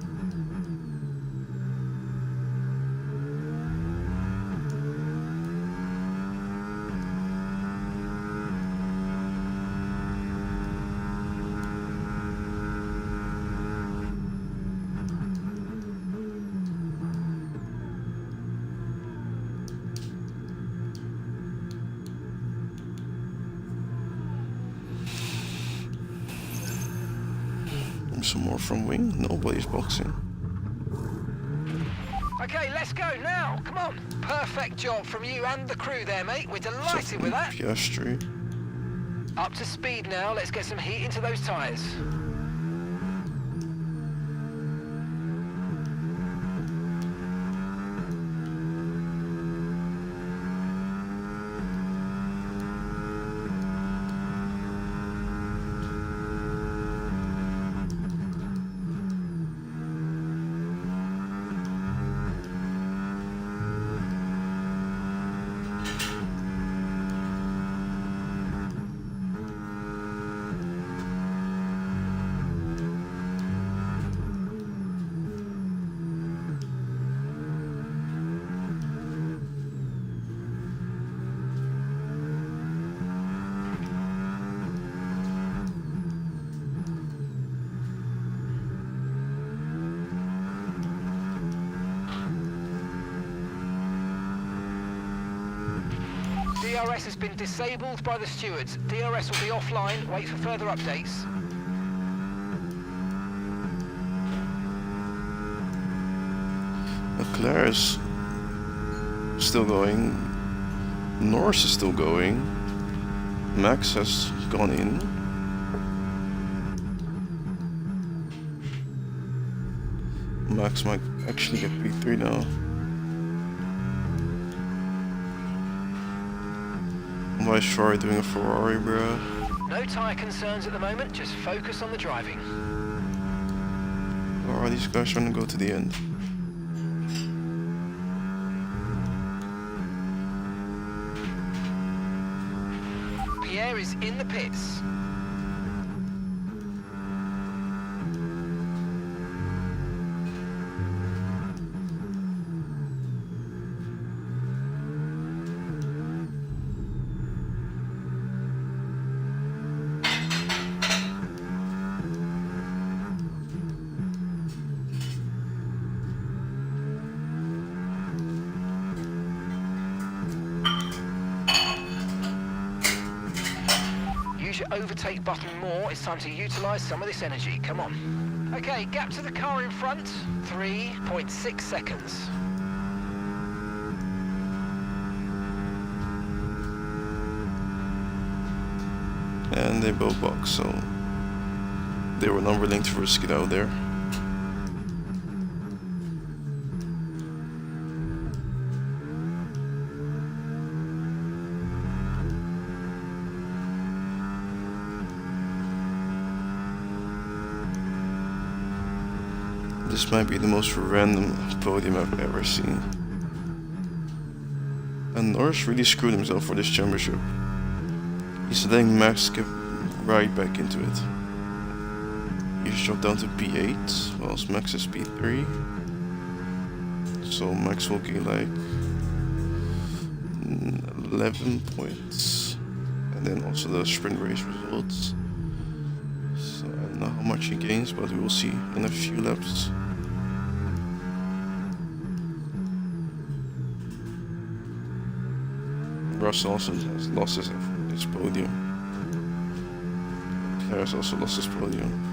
Some more from wing. Nobody's boxing. Okay, let's go now. Come on. Perfect job from you and the crew there, mate. We're delighted with that. Piastri. Up to speed now. Let's get some heat into those tyres. ERS has been disabled by the stewards. DRS will be offline. Wait for further updates. Leclerc is still going. Norris is still going. Max has gone in. Max might actually get P3 now. Why is Ferrari doing a Ferrari, bruh? No tyre concerns at the moment, just focus on the driving. Or are these guys trying to go to the end? Pierre is in the pits. Use your overtake button more. It's time to utilize some of this energy. Come on. Okay, gap to the car in front. 3.6 seconds. And they both box, so they were not willing to risk it out there. This might be the most random podium I've ever seen. And Norris really screwed himself for this championship. He's letting Max get right back into it. He just dropped down to P8, whilst Max is P3. So Max will get like 11 points. And then also the sprint race results. So I don't know how much he gains, but we will see in a few laps. Russell also has lost his podium. Harris also lost his podium.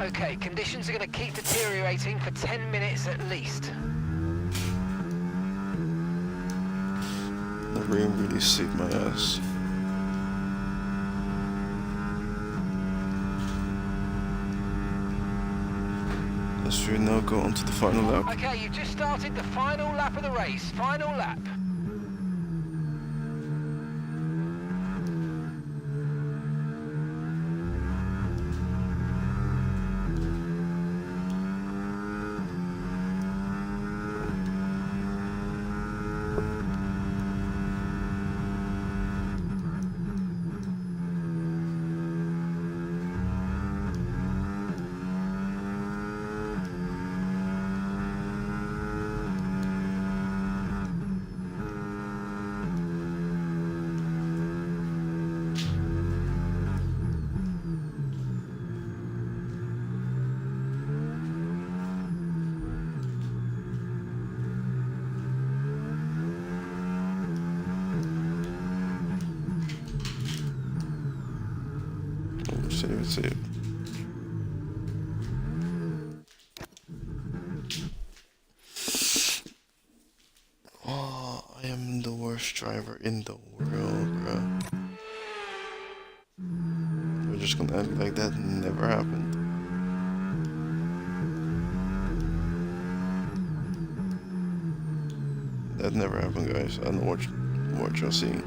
Okay, conditions are going to keep deteriorating for 10 minutes at least. The rain really saved my ass. As we now go on to the final lap. Okay, you've just started the final lap of the race. Final lap. That's it. Oh, I am the worst driver in the world, bruh. We're just gonna act like that never happened. That never happened, guys. I don't know what you're seeing.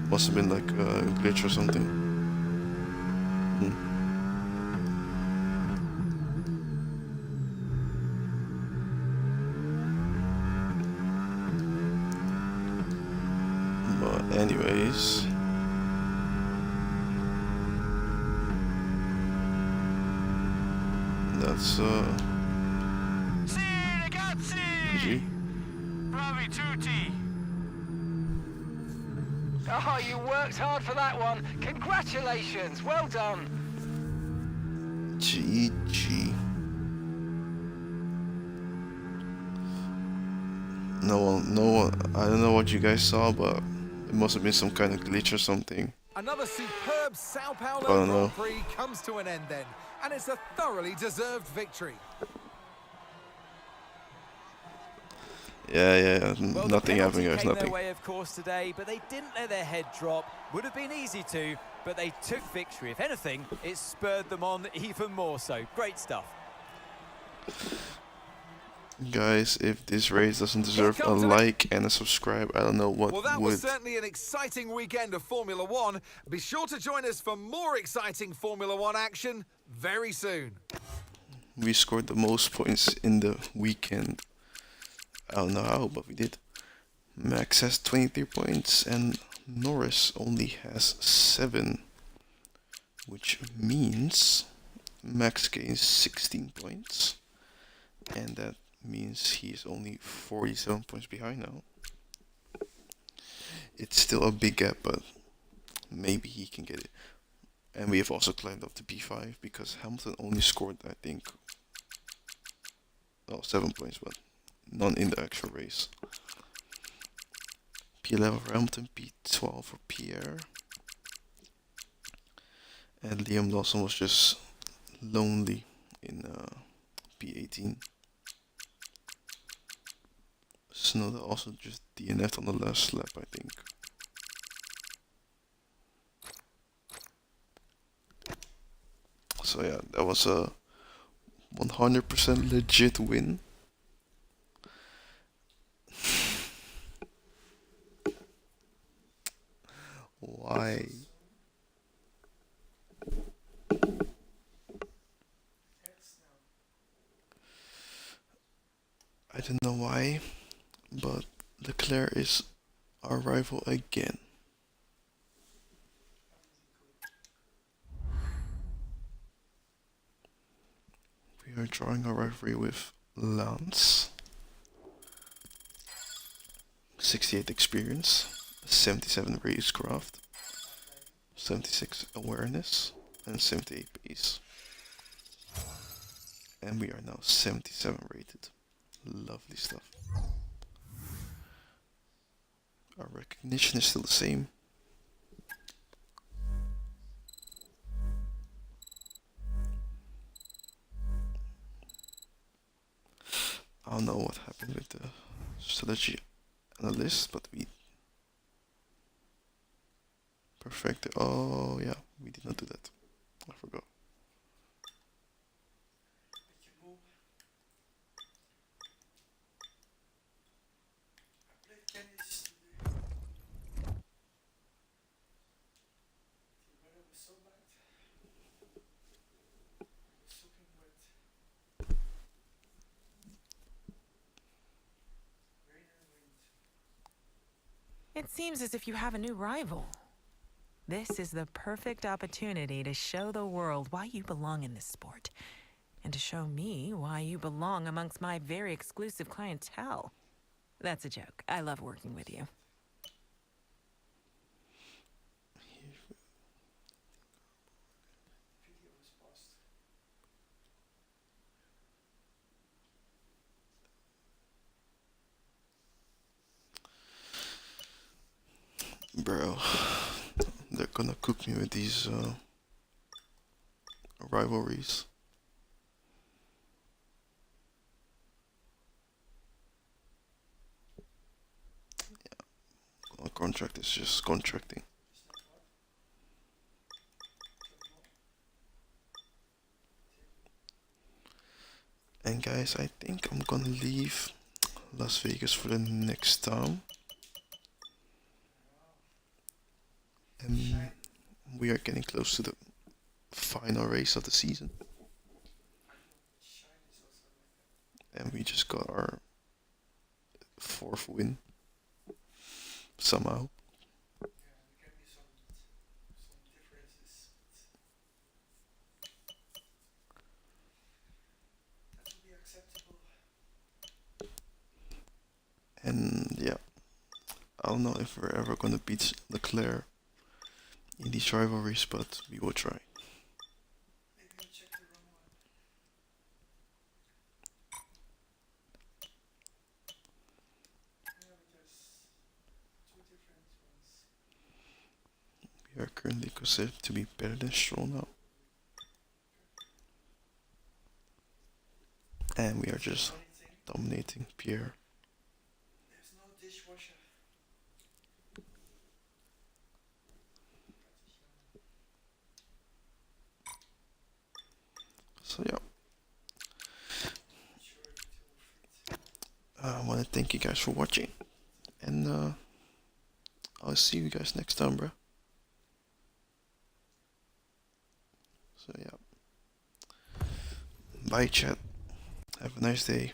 Must have been like a glitch or something. Hmm. But anyways, that's Sì, ragazzi! GG. Bravi tutti! Oh, you worked hard for that one. Congratulations. Well done. GG. No one. I don't know what you guys saw, but it must have been some kind of glitch or something. Another superb Sao I Paulo don't Grand know. Prix comes to an end then, and it's a thoroughly deserved victory. Yeah. Well, Nothing the happened, penalty guys. came Nothing. their way, of course, today, but they didn't let their head drop. Would have been easy to, but they took victory. If anything, it spurred them on even more so. Great stuff. Guys, if this race doesn't deserve a comes the like and a subscribe, I don't know what Well, that would. was certainly an exciting weekend of Formula One. Be sure to join us for more exciting Formula One action very soon. We scored the most points in the weekend. I don't know how, but we did. Max has 23 points and Norris only has 7, which means Max gains 16 points, and that means he's only 47 points behind now. It's still a big gap, but maybe he can get it. And we have also climbed up to P5 because Hamilton only scored, I think, 7 points, but none in the actual race. P11 for Hamilton, P12 for Pierre. And Liam Lawson was just lonely in P18. Snowda also just DNF'd on the last lap, I think. So yeah, that was a 100% legit win. Why? I don't know why, but Leclerc is our rival again. We are drawing a rivalry with Lance. 68 experience, 77 racecraft, 76 awareness, and 78 pace. And we are now 77 rated. Lovely stuff. Our recognition is still the same. I don't know what happened with the strategy analyst, but we perfected. Oh yeah, we did not do that. I forgot. It seems as if you have a new rival. This is the perfect opportunity to show the world why you belong in this sport, and to show me why you belong amongst my very exclusive clientele. That's a joke. I love working with you. Bro, they're gonna cook me with these rivalries. A contract is just contracting. And guys, I think I'm gonna leave Las Vegas for the next time. And we are getting close to the final race of the season. And we just got our 4th win somehow. And yeah, I don't know if we're ever gonna beat Leclerc in these rivalries, but we will try. We are currently considered to be better than Stroll now. And we are just dominating Pierre. So yeah, I want to thank you guys for watching, and I'll see you guys next time, bro. So yeah, bye chat, have a nice day.